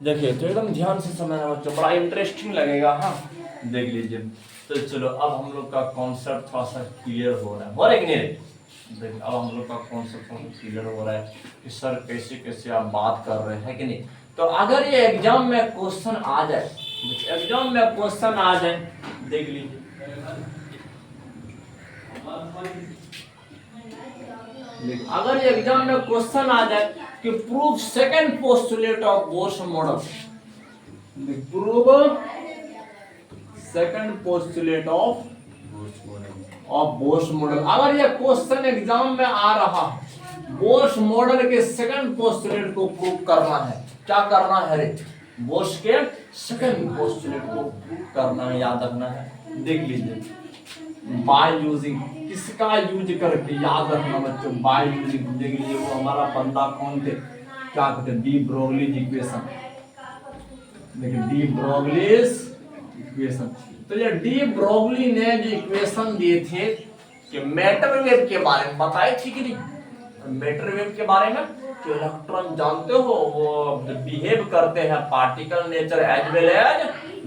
देखिए तो एकदम ध्यान से समझना बच्चों, बड़ा इंटरेस्टिंग लगेगा। हाँ देख लीजिए। तो चलो अब हम लोग का कॉन्सेप्ट थोड़ा सा क्लियर हो रहा है, हो रहा है कि नहीं? देखिए अब हम लोग का कॉन्सेप्ट क्लियर हो रहा है कि सर कैसे कैसे आप बात कर रहे हैं कि नहीं। तो अगर ये एग्जाम में क्वेश्चन आ जाए, एग्जाम में क्वेश्चन आ जाए, देख लीजिए अगर ये एग्जाम में क्वेश्चन आ जाए कि prove second postulate of Bohr's model, prove second postulate of Bohr's model, अगर ये क्वेश्चन एग्जाम में आ रहा है, बोर्स मॉडल के सेकंड पोस्टुलेट को प्रूव करना है। क्या करना है रे? बोर्स के सेकंड पोस्टुलेट को प्रूव करना है, याद रखना है। देख लीजिए बाय यूजिंग, किसका यूज करके, याद रखना बच्चों, बाय यूजिंग। देख लीजिए वो हमारा बंदा कौन थे, क्या कहते हैं, डी ब्रोगलीज इक्वेशन। देखिए डी ब्रोगलीज इक्वेशन। तो ये डी ब्रोगली ने जो इक्वेशन दिए थे कि मैटर वेव के बारे में बताए थे कि नहीं, मैटर वेव के बारे में कि इलेक्ट्रॉन जानते हो वो बिहेव करते हैं particle nature as well as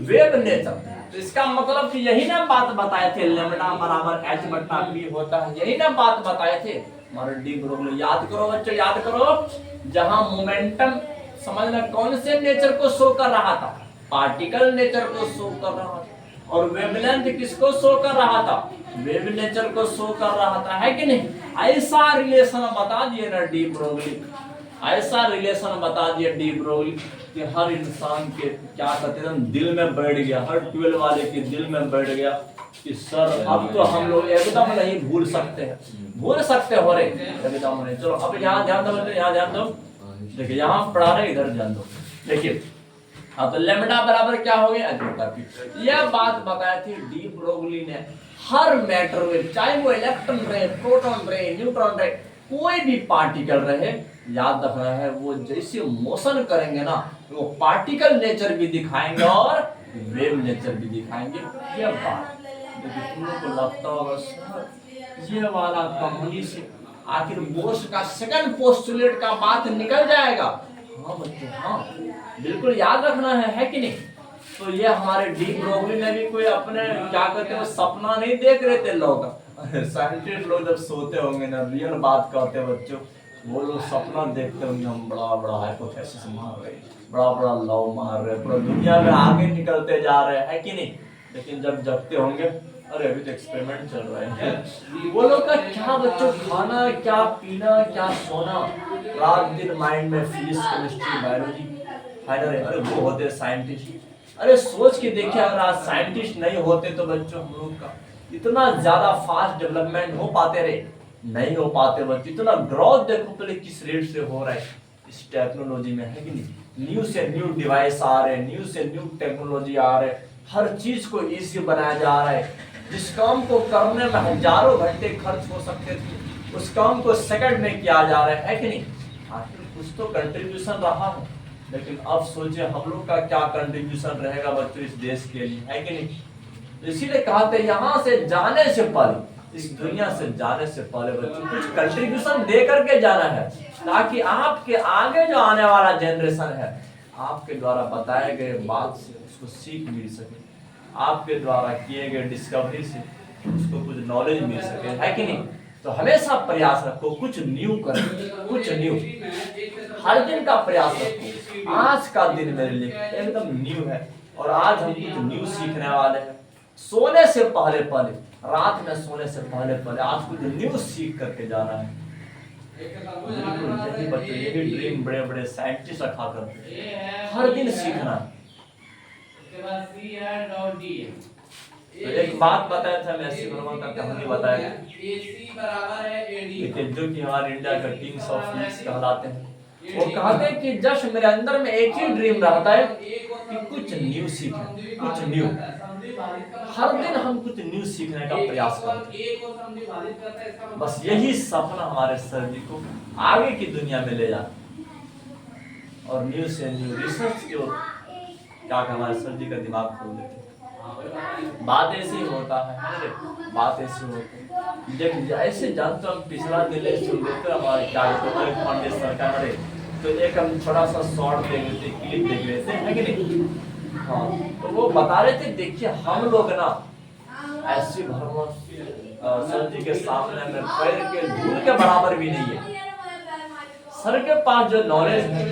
wave nature. तो इसका मतलब कि यही ना बात बताए थे, लैम्डा बराबर एच बटा बी होता है, यही ना बात बताए थे हमारे डी ब्रोगली। याद करो बच्चों, याद करो, जहां मोमेंटम समझना कौन से नेचर को शो कर रहा था, पार्टिकल नेचर को शो कर रहा था, और वेवलेंथ किसको शो कर रहा था, वेव नेचर को शो कर रहा था, है कि नहीं? ऐसा रिलेशन बता दिए ना डी ब्रोगली, ऐसा रिलेशन बता दिया डी ब्रोगली कि हर इंसान के क्या कहते हैं दिल में बैठ गया, हर 12 वाले के दिल में बैठ गया कि सर अब तो हम लोग एकदम नहीं भूल सकते हैं, भूल सकते हो रे एकदम नहीं। चलो अब यहाँ ध्यान दो, यहाँ ध्यान दो, देखिए यहाँ पढ़ा रहे, इधर ध्यान दो। देखिए हाँ तो लेमडा बराबर क्या हो गया, यह बात बताई थी डी ब्रोगली ने। हर मैटर में चाहे वो इलेक्ट्रॉन रहे, प्रोटॉन रहे, न्यूट्रॉन रहे, कोई भी पार्टिकल रहे, याद रखना है वो जैसे मोशन करेंगे ना वो पार्टिकल नेचर भी दिखाएंगे और वेव नेचर भी दिखाएंगे। ये बात देखिए तुम लोग को लगता होगा ये वाला कंपनी से आखिर बोर्स का सेकंड पोस्टुलेट का बात निकल जाएगा। हाँ बच्चों हाँ बिल्कुल याद रखना है कि नहीं? तो ये हमारे डी ब्रोगली ने भी कोई अपने क्या कहते हैं सपना नहीं देख रहे थे लोग, साइंटिस्ट लोग जब सोते होंगे ना, रियल बात कहते हैं बच्चों, वो लोग सपना देखते होंगे हम बड़ा बड़ा हाइपोथेसिस मार रहे, बड़ा बड़ा लॉ मार रहे, पूरा दुनिया में आगे निकलते जा रहे हैं, है कि नहीं? लेकिन जब जगते होंगे अरे अभी तो एक्सपेरिमेंट चल रहे हैं। वो लोग का क्या बच्चों, खाना क्या पीना क्या सोना, रात दिन माइंड में फिजिक्स केमिस्ट्री बायोलॉजी, फाइनल अरे वो होते साइंटिस्ट। अरे सोच के देखिए अगर आज साइंटिस्ट नहीं होते तो बच्चों हम लोग का इतना ज्यादा फास्ट डेवलपमेंट हो पाते रहे, नहीं हो पाते बच्चों। इतना ग्रोथ देखो पहले किस रेट से हो रहा है इस टेक्नोलॉजी में, है कि नहीं? न्यू से न्यू डिवाइस आ रहे, न्यू से न्यू टेक्नोलॉजी आ रहे, हर चीज को इजी बनाया जा रहा है। जिस काम को करने में हजारों घंटे खर्च हो सकते थे उस काम को सेकंड में किया जा रहा है कि नहीं? आखिर कुछ तो कंट्रीब्यूशन रहा है, लेकिन अब सोचिए हम लोग का क्या कंट्रीब्यूशन रहेगा बच्चों इस देश के लिए, है कि नहीं? इसीलिए कहते हैं यहाँ से जाने से पहले, इस दुनिया से जाने से पहले बच्चों कुछ कंट्रीब्यूशन दे करके जाना है, ताकि आपके आगे जो आने वाला जनरेशन है आपके द्वारा बताए गए बात से उसको सीख मिल सके, आपके द्वारा किए गए डिस्कवरी से उसको कुछ नॉलेज मिल सके, है कि नहीं? तो हमेशा प्रयास रखो कुछ न्यू करो, कुछ न्यू, हर दिन का प्रयास रखो। आज का दिन मेरे लिए एकदम न्यू है और आज हम कुछ न्यू सीखने वाले हैं। सोने से पहले पहले, रात में सोने से पहले पहले आज कुछ न्यू सीख करके जाना है। बिल्कुल यही बच्चों, यही ड्रीम बड़े बड़े साइंटिस्ट रखा करते हैं, हर दिन सीखना। तो एक बात बताया था मैं, वर्मा का कहानी बताया जो कि हमारे इंडिया का किंग्स ऑफ फिजिक्स कहलाते हैं। वो कहते हैं कि जस्ट मेरे अंदर में एक ही ड्रीम रहता है कि कुछ न्यू सीखें, कुछ न्यू, हर दिन हम कुछ न्यू सीखने का प्रयास करते हैं। बस यही सपना हमारे सर जी को आगे की दुनिया में ले जाता और न्यू से न्यू रिसर्च जो क्या हमारे सर जी का दिमाग खोल देते। बात ऐसी होता है, बात ऐसी होती है। देख ऐसे जानते हम पिछला दिन सुन देते हमारे क्या फाउंडेशन का, अरे तो एक हम थोड़ा सा शॉर्ट देख लेते, क्लिप देख लेते हैं, है कि नहीं? हाँ, तो वो बता रहे थे, देखिए हम लोग ना ऐसी भगवान सर जी के सामने में पैर के धूल के बराबर भी नहीं है। सर के पास जो नॉलेज है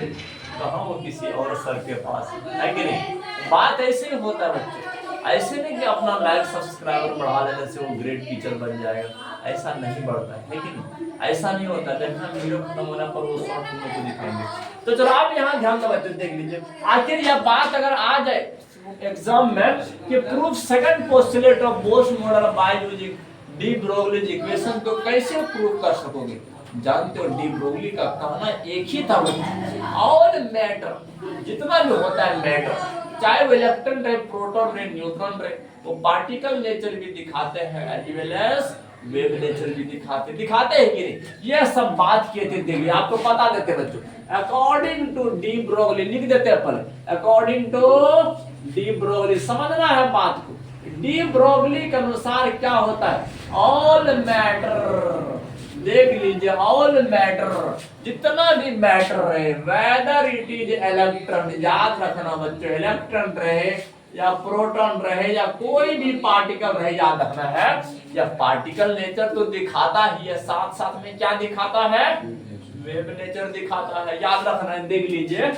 कहाँ वो किसी और सर के पास है कि नहीं? बात ऐसे ही होता है बच्चों, ऐसे नहीं कि अपना लाइक सब्सक्राइबर बढ़ा लेने से वो ग्रेट टीचर बन जाएगा, ऐसा नहीं बढ़ता है कि नहीं? ऐसा नहीं होता। देखना वीडियो खत्म होने पर वो शॉर्ट तुम लोग को दिखाएंगे। तो चलो आप यहाँ ध्यान से बच्चों देख लीजिए, आखिर यह बात अगर आ जाए एग्जाम में कि proof second postulate of Bose model by using D Broglie's equation, तो कैसे प्रूव कर सकोगे? जानते हो डी ब्रोगली का कहना एक ही था, ऑल मैटर जितना भी होता है मैटर, चाहे वो इलेक्ट्रॉन रहे, प्रोटॉन रहे, न्यूट्रॉन रहे, वो पार्टिकल नेचर भी दिखाते हैं as well as wave nature भी दिखाते हैं कि नहीं? ये सब बात किए थे, देखिए आपको बता देते बच्चों, अकॉर्डिंग टू डी ब्रोगली लिख देते हैं अपन, अकॉर्डिंग टू डी ब्रोगली, समझना है बात को। डी ब्रोगली के अनुसार क्या होता है? ऑल मैटर, देख लीजिए, ऑल मैटर जितना भी मैटर रहे, वेदर इट इज इलेक्ट्रॉन, याद रखना बच्चों, इलेक्ट्रॉन रहे या प्रोटॉन रहे या कोई भी पार्टिकल रहे, याद रखना है, या पार्टिकल नेचर तो दिखाता ही है, साथ साथ में क्या दिखाता है? वेव नेचर दिखाता है, याद रखना है, देख लीजिए।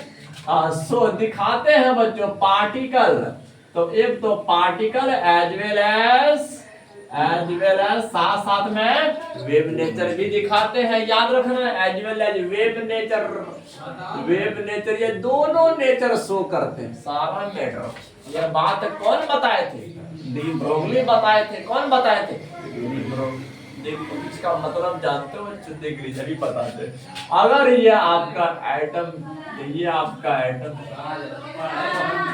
सो दिखाते हैं बच्चों पार्टिकल, तो एक तो पार्टिकल एज वेल एज साथ साथ में वेव नेचर भी दिखाते हैं, याद रखना, as well as wave nature, ये दोनों नेचर शो करते हैं सारा मैटर। यह बात कौन बताए थे? डी ब्रोगली बताए थे। कौन बताए थे? De Broglie. देखो इसका मतलब जानते हो बच्चों, देख लीजिए अभी बताते। अगर ये आपका एटम, ये आपका एटम,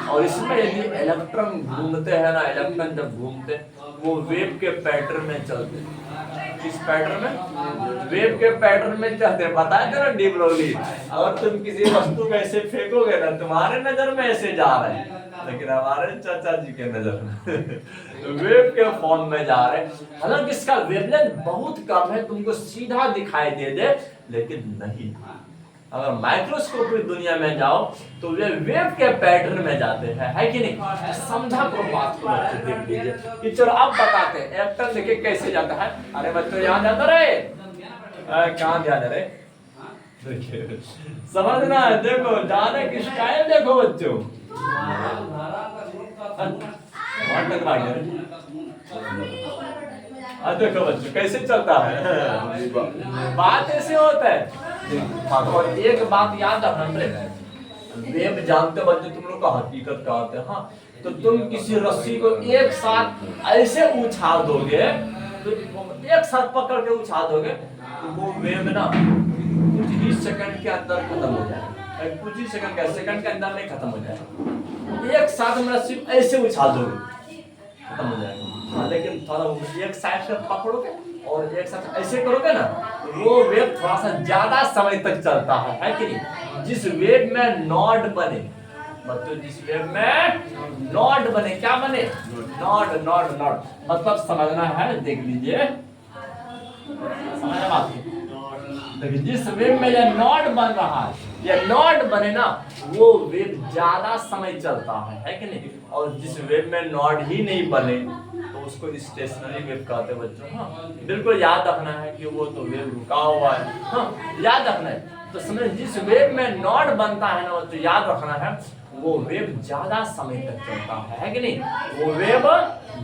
और इसमें यदि इलेक्ट्रॉन घूमते हैं ना, इलेक्ट्रॉन जब घूमते वो वेव के पैटर्न में चलते हैं। किस पैटर्न में? वेव के पैटर्न में चलते हैं। बताए थे ना डी ब्रोगली, अगर तुम किसी वस्तु को ऐसे फेंकोगे ना, तुम्हारे नजर में ऐसे जा रहे हैं, लेकिन हमारे चाचा जी के नजर में वेव के फॉर्म में जा रहे हैं। हालांकि इसका वेवलेंथ बहुत कम है, तुमको सीधा दिखाई दे लेकिन नहीं, अगर माइक्रोस्कोपिक दुनिया में जाओ तो वे वेव के पैटर्न में जाते हैं, है कि नहीं? समझा को बात को बच्चे देख लीजिए कि चलो अब बताते हैं इलेक्ट्रॉन देखिए कैसे जाता है। अरे बच्चों यहाँ जाता रहे, कहाँ जा रहे? देखिए समझना है, देखो जाने की स्टाइल देखो बच्चों, देखो बच्चों कैसे चलता है, बात ऐसे होता है। और एक बात याद रखना, वेव जानते बच्चों तुम लोग का हकीकत का होता है। हाँ, तो तुम किसी रस्सी को एक साथ ऐसे उछाल दोगे, तो एक साथ पकड़ के उछाल दोगे, तो वो वेव ना कुछ ही सेकंड के अंदर खत्म हो जाएगा, कुछ ही सेकंड के अंदर नहीं खत्म हो जाएगा। एक साथ में रस्सी ऐसे उछाल दोगे खत्म हो जाएगा। हाँ, लेकिन थोड़ा एक साइड से पकड़ोगे और एक साथ ऐसे करोगे ना, वो वेव थोड़ा सा ज्यादा समय तक चलता है कि नहीं? जिस वेव में नॉड बने बच्चों, जिस वेव में नॉड बने, क्या बने? नॉड मतलब समझना है, देख लीजिए समझ बात है। देखिए जिस वेव में यह नॉड बन रहा है, यह नॉड बने ना, वो वेव ज्यादा समय चलता है कि नहीं? और जिस वेव में नॉड ही नहीं बने तो उसको स्टेशनरी वेव कहते हैं बच्चों। हाँ, बिल्कुल याद रखना है कि वो तो वेव रुका हुआ है। हाँ, याद रखना है। तो समझ, जिस वेव में नॉड बनता है ना, तो याद रखना है वो वेव ज्यादा समय तक चलता है कि नहीं? वो वेव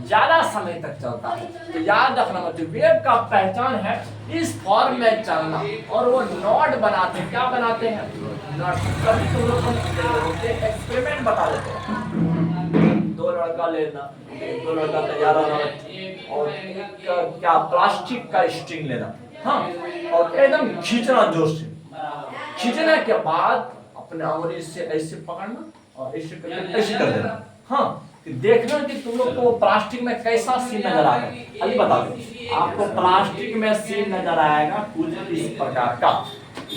ज्यादा समय तक चलता है। तो याद रखना बच्चों, वेव का पहचान है इस फॉर्म में चलना, और वो नॉड बनाते हैं। क्या बनाते हैं? नॉड। कभी तुम लोग एक्सपेरिमेंट बता देते हैं, दो लड़का लेना, दो लड़का तैयार होना, और एक क्या प्लास्टिक का स्ट्रिंग लेना, हाँ, और एकदम खींचना जोर से। खींचने के बाद अपने उंगली से ऐसे पकड़ना और ऐसे कर देना। हाँ, देखना कि तुम लोग को प्लास्टिक में कैसा सीन नजर आएगा। अभी बता दो, आपको प्लास्टिक में सीन नजर आएगा कुछ इस प्रकार का,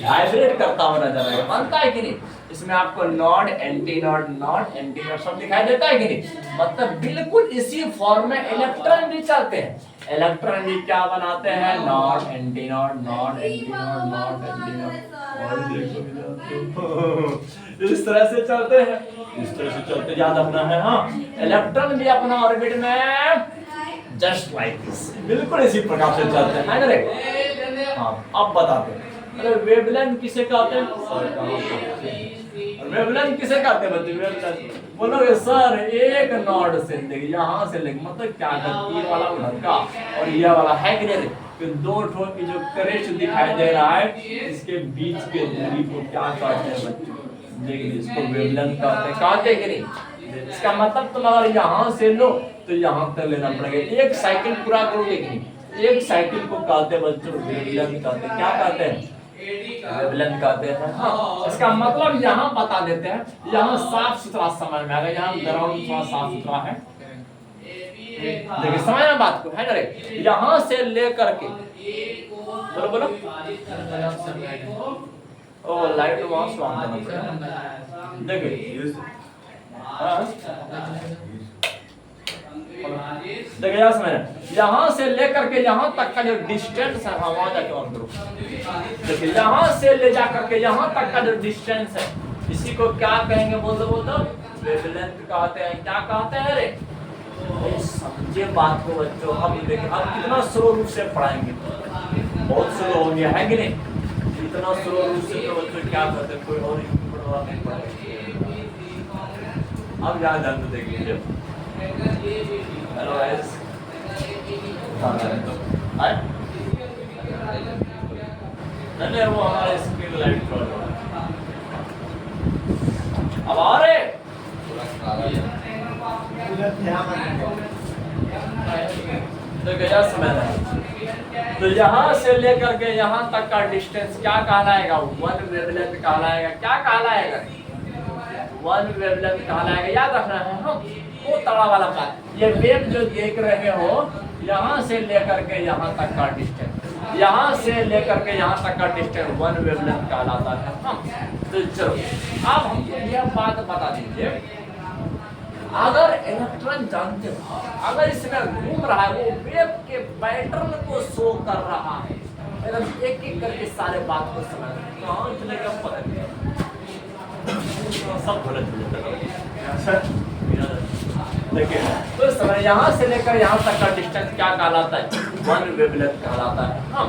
वाइब्रेट करता हुआ नजर आएगा। बनता है कि नहीं? इसमें आपको node, anti node, node, anti node सब दिखाई देता है कि नहीं? मतलब बिल्कुल इसी फॉर्म में इलेक्ट्रॉन भी चलते हैं। इलेक्ट्रॉन भी क्या बनाते हैं? Node, anti node, node, anti node, node, anti node. इस तरह से चलते हैं, इस तरह से चलते, याद रखना है। हाँ, इलेक्ट्रॉन भी अपना ऑर्बिट में जस्ट लाइक दिस, बिल्कुल इसी प्रकार से चलते हैं ना रे। हाँ, अब बताते हैं। अरे वेवलेंथ किसे कहते हैं? वेवलेंथ किसे कहते हैं बच्चे? वेवलेंथ बोलोगे सर एक नॉड से लेके यहाँ से लेके, मतलब क्या करती है वाला लड़का और ये वाला है कि नहीं? कि दो ठो की जो क्रेस्ट दिखाई दे रहा है, इसके बीच के दूरी को क्या कहते हैं बच्चों? देखिए इसको वेवलेंथ कहते हैं। कहते हैं कि नहीं? इसका मतलब तुम अगर यहाँ से लो तो यहाँ तक लेना पड़ेगा। एक साइकिल पूरा करोगे कि नहीं? एक साइकिल को कहते हैं बच्चों वेवलेंथ कहते हैं। क्या कहते हैं? वेवलेंथ कहते हैं। हाँ, इसका मतलब यहाँ बता देते हैं। यहाँ साफ सुथरा समझ में आएगा। यहाँ ग्राउंड थोड़ा साफ सुथरा है, देखिए समझ में बात को, है ना रे? यहाँ से लेकर के बोलो बोलो। ओ लाइट वहां से ऑन करना पड़ेगा। देखिए देखिए यहाँ समझ, यहाँ से लेकर के यहाँ तक का जो डिस्टेंस है, वहां जाके ऑन करो। देखिए यहाँ से ले जाकर के यहाँ तक का जो डिस्टेंस है, इसी को क्या कहेंगे? बोल दो वेवलेंथ कहते हैं। क्या कहते हैं रे? समझे बात को बच्चों। अब देखिए अब कितना स्लो रूप से पढ़ाएंगे, बहुत स्लो हो गया है कि नहीं? इतना स्लो रूप से तो बच्चों क्या करते, कोई और पढ़वा नहीं पड़ेगा। अब यहाँ ध्यान तो देखिए। हेलो गाइस, नहीं वो हमारे स्क्रीन लाइट प्रॉब्लम है। अब आ रहे तो यहाँ से लेकर के यहाँ तक का डिस्टेंस क्या कहलाएगा? वन वेवलेंथ कहलाएगा। क्या कहलाएगा? वन वेवलेंथ कहलाएगा। याद रखना है। हम वो तड़ा वाला का ये वेव जो देख रहे हो, यहाँ से लेकर के यहाँ तक का डिस्टेंस, यहाँ से लेकर के यहाँ तक का डिस्टेंस वन वेवलेंथ कहलाता है। हम तो चलो अब हमको यह बात बता दीजिए, अगर इलेक्ट्रॉन जानते हो, अगर इसमें घूम रहा है, वो वेव के पैटर्न को शो कर रहा है, मतलब एक एक करके सारे बात को समझ कहाँ चलेगा पता नहीं, सब गलत हो जाता है। देखिए तो समय यहाँ से लेकर यहाँ तक का डिस्टेंस क्या कहलाता है? वन वेवलेंथ कहलाता है। हम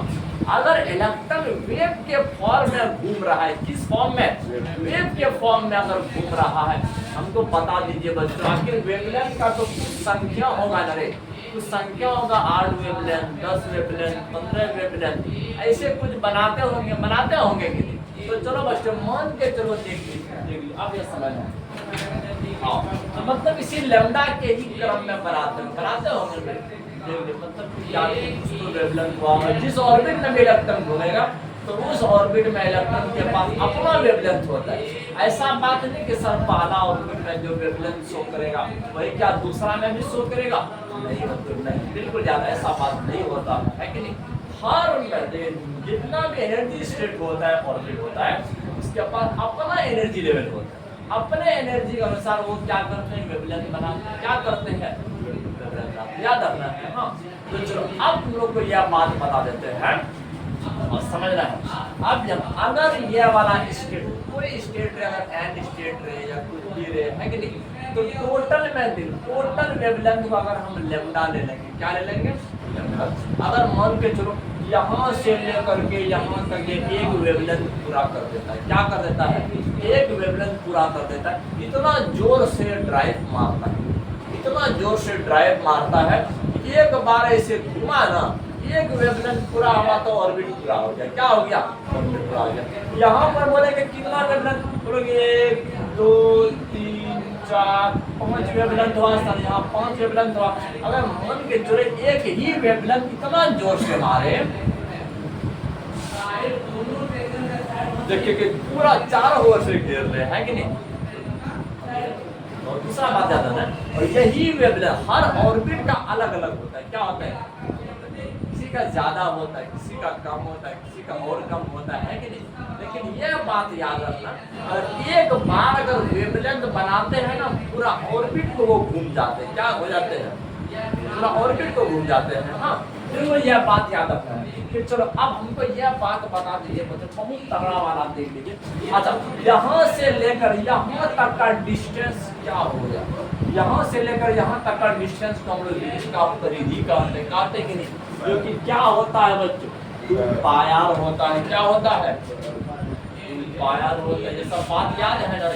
अगर इलेक्ट्रॉन वेव के फॉर्म में घूम रहा है, किस फॉर्म में? वेव के फॉर्म में अगर घूम रहा है, हमको बता दीजिए बच्चों। आखिर वेवलेंथ का तो कुछ संख्या होगा ना रे, कुछ संख्या होगा। 8 वेवलेंथ, 10 वेवलेंथ, 15 वेवलेंथ, ऐसे कुछ बनाते होंगे कि नहीं? तो चलो बच्चों मान के चलो देख लीजिए। अब ये समझ में मतलब इसी लैम्डा के ही क्रम में बनाते होंगे। मतलब जिस ऑर्बिट में इलेक्ट्रॉन घूमेगा तो उस ऑर्बिट में इलेक्ट्रॉन के पास अपना वेवलेंथ होता है। ऐसा बात नहीं कि सर पहला ऑर्बिट में जो वेवलेंथ शो करेगा वही क्या दूसरा में भी शो करेगा? नहीं, मतलब नहीं, बिल्कुल ज्यादा ऐसा बात नहीं होता है कि नहीं? हर जितना भी एनर्जी स्टेट होता है, ऑर्बिट होता है, उसके पास अपना एनर्जी लेवल होता है। अपने एनर्जी के अनुसार वो क्या करते हैं? वेवलेंथ बनाते हैं। क्या करते हैं? याद रखना है। हाँ, तो चलो अब तुम लोग को यह बात बता देते हैं और समझना है। अब जब अगर ये वाला स्टेट, कोई स्टेट रहे, अगर एंड स्टेट रहे या कुछ भी रहे, है कि नहीं, तो टोटल वेवलेंथ को अगर हम लैम्डा ले लेंगे, क्या ले लेंगे? लैम्डा। अगर मान के चलो यहाँ से लेकर के यहाँ तक ये एक वेवलेंथ पूरा कर देता है। क्या कर देता है? एक वेवलेंथ पूरा कर देता है। इतना जोर से ड्राइव मारता है, इतना जोर से ड्राइव मारता है, एक बार ऐसे घुमा ना, एक वेवलेंथ पूरा हुआ तो ऑर्बिट पूरा हो गया। क्या हो गया? ऑर्बिट पूरा हो गया। यहाँ पर बोलेंगे कितना वेवलेंथ? बोलोगे 1 2 3 4 5 वेवलेंथ हुआ सर, यहाँ 5 वेवलेंथ हुआ। अगर मान के चले एक ही वेवलेंथ इतना जोर से मारे, देखिए कि पूरा चारों ओर से घेर रहे हैं कि नहीं? और दूसरा बात ज्यादा ना, और यही वेवलेंथ हर ऑर्बिट का अलग अलग होता है। क्या होता है? किसी का ज्यादा होता है, किसी का कम होता है, किसी का और कम होता है कि नहीं? लेकिन ये बात याद रखना, अगर एक बार अगर वेवलेंथ बनाते हैं ना, पूरा ऑर्बिट को वो घूम जाते हैं, क्या हो जाते हैं, पूरा ऑर्बिट को घूम जाते हैं। हाँ, तो यह बात याद रखना है कि चलो अब हमको यह बात बता दीजिए, बहुत तगड़ा वाला देख लीजिए। अच्छा, यहाँ से लेकर यहाँ तक का डिस्टेंस क्या हो गया, यहाँ से लेकर यहाँ तक का डिस्टेंस को हम लोग इसका परिधि कहते कि नहीं, जो कि क्या होता है बच्चों, 2 पाई होता है। क्या होता है, 2 पाई होता है। ये सब बात याद है ना,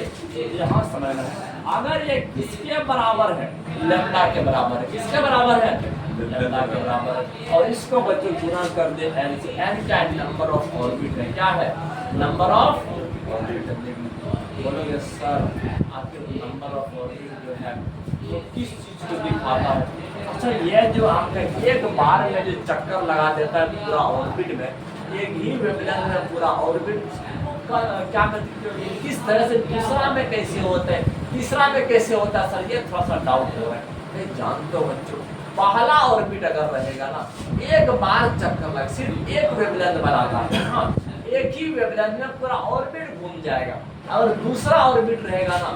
यहाँ समझना है। अगर ये किसके बराबर है, लैम्डा के बराबर है, किसके बराबर है, लैम्डा के बराबर है। और इसको बच्चों गुना कर दे n से, n क्या नंबर ऑफ ऑर्बिट है, क्या है, नंबर ऑफ ऑर्बिट। बोलोगे सर आखिर नंबर ऑफ ऑर्बिट जो है वो किस चीज को दिखाता है। अच्छा, ये जो आपका एक बार में जो चक्कर लगा देता है पूरा ऑर्बिट में, एक ही वेवलेंथ में पूरा ऑर्बिट का क्या कहते हैं, किस तरह से दूसरा में कैसे होता है, तीसरा में कैसे होता है सर, ये थोड़ा सा डाउट हो रहा है। जानते हो बच्चों, पहला ऑर्बिट अगर रहेगा ना, एक बार चक्कर लग, सिर्फ एक वेवलेंथ बनाता है। हाँ, एक ही वेवलेंथ में पूरा ऑर्बिट घूम जाएगा। और दूसरा ऑर्बिट रहेगा ना,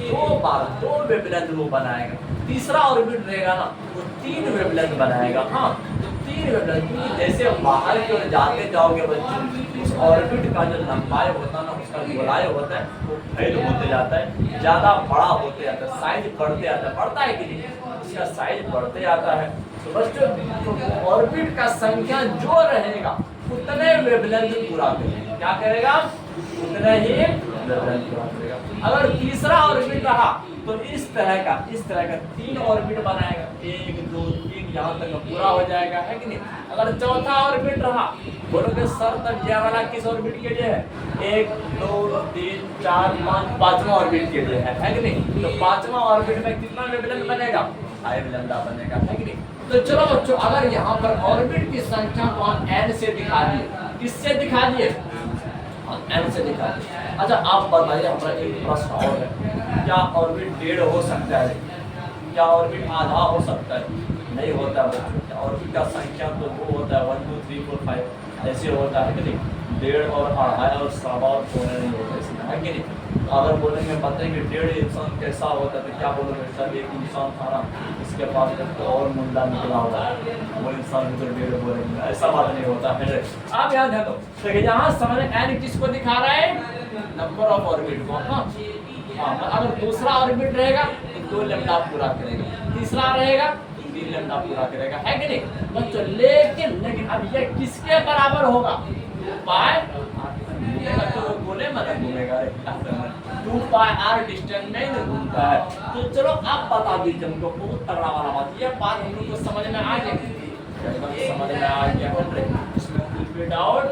2 बार 2 वेवलेंथ वो बनाएगा। तीसरा ऑर्बिट रहेगा ना, वो 3 वेवलेंथ बनाएगा। हाँ, तो 3 वेवलेंथ, जैसे बाहर की ओर जाते जाओगे बच्चों, उस ऑर्बिट का जो लंबाई होता है ना, उसका गोलाई होता है, वो फैल होते जाता है, ज्यादा बड़ा होते जाता है, साइज बढ़ते जाता है, बढ़ता है कि नहीं, उसका साइज बढ़ते जाता है। तो बच्चों, तो ऑर्बिट का संख्या जो रहेगा उतने वेवलेंथ पूरा करेगा। क्या करेगा, उतने ही वेवलेंथ पूरा करेगा। अगर तीसरा ऑर्बिट रहा तो इस तरह का 3 ऑर्बिट बनाएगा, 1 2 3 यहाँ तक पूरा हो जाएगा, है कि नहीं। अगर चौथा ऑर्बिट रहा, बोलोगे सर तब यह वाला किस ऑर्बिट के लिए है, 1 2 3 4 5 पांचवा ऑर्बिट के लिए है कि नहीं। तो पांचवा ऑर्बिट में कितना वेवलेंथ बनेगा, 5 लैम्डा बनेगा, है कि नहीं। तो चलो बच्चों, अगर यहाँ पर ऑर्बिट की संख्या को हम n से दिखा दिए, किससे दिखा दिए, n से दिखा दिए। अच्छा, आप बताइए, हमारा एक प्रश्न और है, क्या ऑर्बिट 1.5 हो सकता है, क्या ऑर्बिट आधा हो सकता है, नहीं होता बच्चों। ऑर्बिट का संख्या तो वो होता है 1 2 3 4 5 ऐसे होता है कि नहीं, 1.5 और 2.5 और 1.25 और 4 नहीं होता इसमें, है कि नहीं। अगर बोलेंगे बताएंगे 1.5 इंसान कैसा होता है, तो क्या बोलोगे सर, एक इंसान था ना, इसके पास तो और मुंडा निकला हुआ है, वो इंसान को तो 1.5 बोलेंगे, ऐसा बात नहीं होता है। आप याद है, तो यहाँ समझ n किसको दिखा रहा है, नंबर ऑफ ऑर्बिट को। हाँ, अगर दूसरा ऑर्बिट रहेगा तो 2 लैम्डा पूरा करेगा, तीसरा रहेगा 3 लैम्डा पूरा करेगा, है कि नहीं बच्चों। लेकिन अब ये किसके बराबर होगा, 2 पाई घूमेगा, तो गोले मतलब घूमेगा, 2 पाई r डिस्टेंस में ही घूमता है। तो चलो अब बता दीजिए हमको, बहुत तगड़ा वाला बात, ये बात हम लोग को समझ में आ गया, समझ में आ गया, इसमें कुछ भी डाउट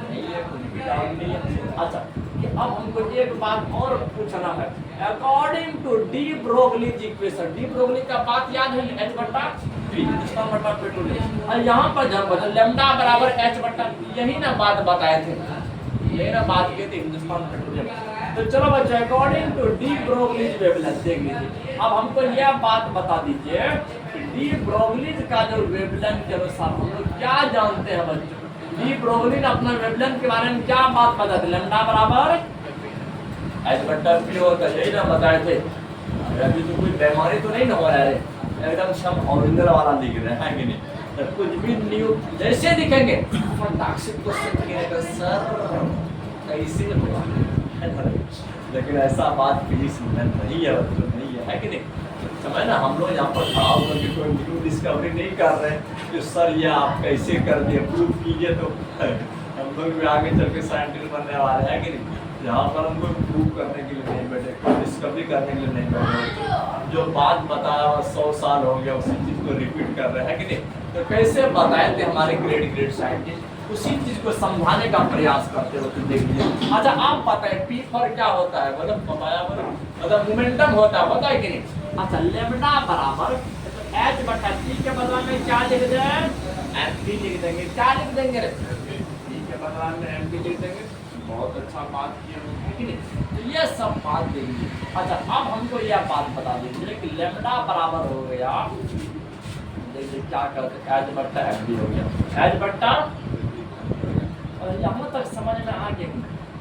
नहीं है, कुछ भी डाउट नहीं है। अच्छा, अब हमको एक बात और पूछना है, according to de Broglie's equation, de Broglie का बात याद है, H/P हिंदुस्तान बटा पेट्रोलियम, और यहाँ पर जब बता लैम्डा बराबर H/P, यही ना बात बताए थे, यही ना बात किए थे हिंदुस्तान पेट्रोलियम। तो चलो बच्चों, according to de Broglie's wavelength देख लीजिए। अब हमको यह बात बता दीजिए कि डी ब्रोगलीज का जो वेवलेंथ के अनुसार हम लोग क्या जानते हैं बच्चों, डी ब्रोगली ने अपना वेवलेंथ के बारे में क्या बात बताई थी, लैम्डा बराबर H/P होता है, यही ना बताए थे। अभी तो कोई बेमारी तो नहीं ना हो रहा है, एकदम सब ओरिजिनल वाला दिख रहा है कि नहीं, तो कुछ भी न्यू जैसे दिखेंगे फटाक से क्वेश्चन किएगा सर कैसे होगा, लेकिन ऐसा बात फिजिक्स में नहीं है बच्चों, नहीं है कि नहीं। समझ ना, हम लोग यहाँ पर खड़ा होकर के कोई न्यू डिस्कवरी नहीं कर रहे हैं कि सर ये आप कैसे कर दिए, प्रूव कीजिए, तो हम लोग भी आगे चल के साइंटिस्ट बनने वाले हैं कि नहीं। यहाँ पर हमको प्रूव करने के लिए नहीं बैठे, कोई डिस्कवरी करने के लिए नहीं बैठे, जो बात बताया 100 साल हो गया उसी चीज़ को रिपीट कर रहे हैं कि नहीं। तो कैसे बताए थे हमारे ग्रेट साइंटिस्ट, उसी चीज को समझाने का प्रयास करते हो, देख लीजिए। अच्छा, आप पता है P पर क्या होता है, मतलब बताया, मतलब मोमेंटम होता है, पता है कि नहीं। अच्छा, लैम्डा बराबर H/P के बदला में क्या लिख दें, mp लिख देंगे, क्या लिख देंगे, P के बदला में mp लिख देंगे। बहुत अच्छा बात किया है कि नहीं, तो ये सब बात देखिए। अच्छा, अब हमको यह बात बता दीजिए कि लैम्डा बराबर हो गया, देखिए क्या करते H/mp हो गया, H/, और यहाँ तक समझ में आ गया।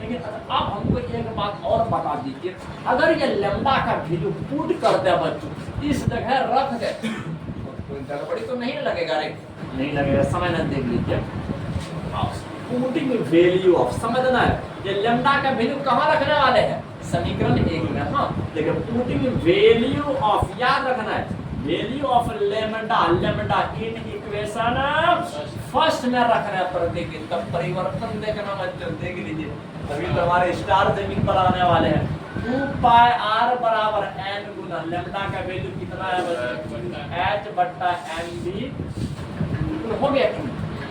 लेकिन अब हमको एक बात और बता दीजिए, अगर ये लैम्डा का वैल्यू पुट कर दे बच्चों, इस जगह रख दे, कोई गड़बड़ी तो नहीं लगेगा रे? नहीं लगेगा, समय न देख लीजिए। पुटिंग वैल्यू ऑफ, समझना है ये लैम्डा का वैल्यू कहाँ रखने वाले हैं, समीकरण 1 में। हाँ देखिए, पुटिंग वैल्यू ऑफ, याद रखना है value of lambda, lambda in equation first में रखना पर, देखिए तब परिवर्तन देखना बच्चों, देख लीजिए तभी तो हमारे स्टार जमीन पर आने वाले हैं। 2 पाई r बराबर n गुना लैम्डा का वैल्यू कितना है बच्चों, h बट्टा mv हो गया कि?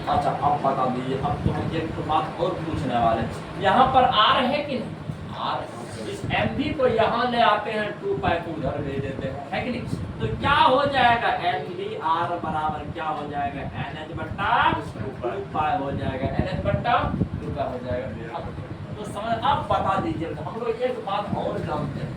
अच्छा अब बता दीजिए, अब तो हम एक बात और पूछने वाले हैं, यहाँ पर r है कि नहीं, r, इस mv को यहाँ ले आते हैं, 2 पाई को उधर भेज देते हैं, है कि नहीं? तो क्या हो जाएगा, mv r बराबर क्या हो जाएगा, nh बट्टा 2 पाई हो जाएगा, nh बट्टा 2 पाई हो जाएगा। तो समझ, अब बता दीजिए, हम लोग एक बात और जानते हैं,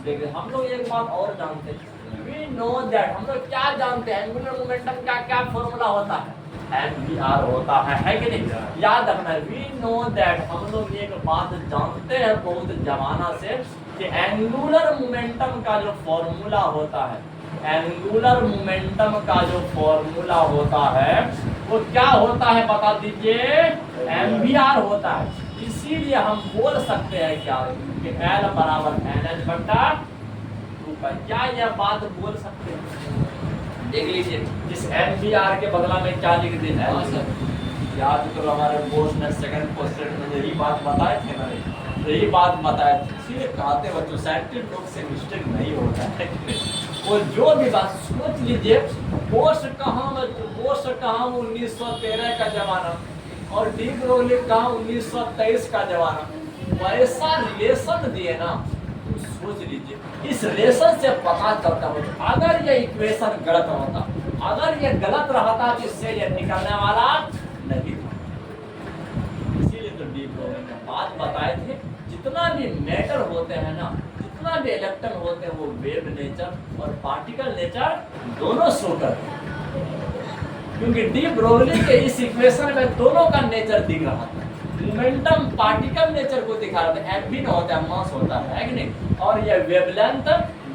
देखिए हम लोग एक बात और जानते हैं, वी नो दैट, हम लोग क्या जानते हैं, एंगुलर मोमेंटम का क्या फॉर्मूला होता है, mvr होता है कि नहीं? याद रखना, वी नो दैट, हम लोग एक बात जानते हैं बहुत जमाना से कि एंगुलर मोमेंटम का जो फॉर्मूला होता है, एंगुलर मोमेंटम का जो फॉर्मूला होता है वो क्या होता है बता दीजिए, mvr होता है। इसीलिए हम बोल सकते हैं क्या कि L बराबर NH बट्टा 2 पाई, क्या यह बात बोल सकते हैं? देख लीजिए, इस mvr के बदला में क्या लिख देना है, याद करो हमारे बोस ने सेकंड पोस्टेड में यही बात बताए थे ना, यही बात बताए थे, इसीलिए कहते बच्चों साइंटिस्ट लोग से मिस्टेक नहीं होता है। और जो भी बात सोच लीजिए, बोस कहाँ 1913 का जमाना और डी ब्रोगली कहाँ 1923 का जमाना, वैसा रिलेशन दिए ना, तो सोच लीजिए इस रिलेशन से पता चलता हो अगर ये इक्वेशन गलत होता, अगर ये गलत रहता तो इससे ये निकलने वाला नहीं था। इसीलिए तो डी ब्रोगली ने बात बताए थे, जितना भी मैटर होते हैं ना, जितना भी इलेक्ट्रॉन होते हैं, वो वेव नेचर और पार्टिकल नेचर दोनों शो करते हैं, क्योंकि डी ब्रोगली के इस इक्वेशन में दोनों का नेचर दिख रहा था, मोमेंटम पार्टिकल नेचर को दिखा रहा था, एम भी ना होता है, मास होता है कि नहीं, और ये वेवलेंथ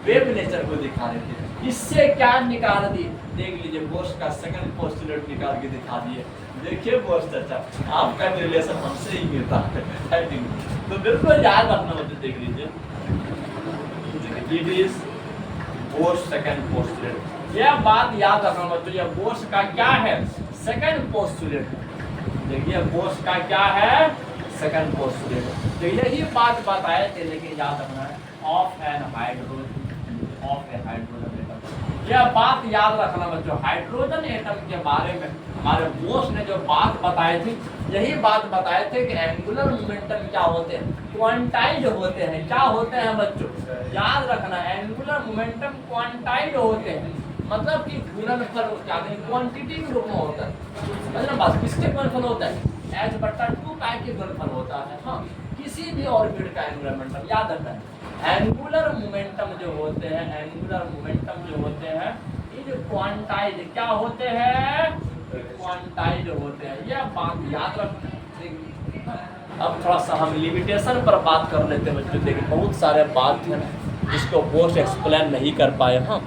वेव नेचर को दिखा रहे थे। इससे क्या निकाल दिए, देख लीजिए बोस का सेकंड पोस्टुलेट निकाल के दिखा दिए। देखिए बोस चाचा, आपका रिलेशन हमसे ही मिलता है, तो बिल्कुल याद रखना होता, देख लीजिए it is Bose second postulate, यह बात याद रखना बच्चों, यह बोस का क्या है, सेकंड पोस्टुलेट। देखिए बोस का क्या है, सेकंड पोस्टुलेट, तो यही बात बताए थे, लेकिन याद रखना है of an hydrogen, of a hydrogen atom, यह बात याद रखना बच्चों। हाइड्रोजन एटम के बारे में हमारे बोस ने जो बात बताए थे, यही बात बताए थे कि एंगुलर मोमेंटम क्या होते हैं, क्वांटाइज होते हैं। क्या होते हैं बच्चों, याद रखना, एंगुलर मोमेंटम क्वांटाइज होते हैं, मतलब कि गुणनफल क्वांटिटी के रूप में होता है, मतलब बात किसके गुणनफल होता है, h बट्टा 2 पाई के गुणनफल होता है। हाँ, किसी भी ऑर्बिट का एंगुलर मोमेंटम याद रखना है, एंगुलर मोमेंटम जो होते हैं, एंगुलर मोमेंटम जो होते हैं, ये जो क्वांटाइज क्या होते हैं, क्वांटाइज होते हैं, यह बात याद रखना। अब थोड़ा सा हम लिमिटेशन पर बात कर लेते हैं बच्चों। देखिए बहुत सारे बात हैं जिसको बोस एक्सप्लेन नहीं कर पाए। हाँ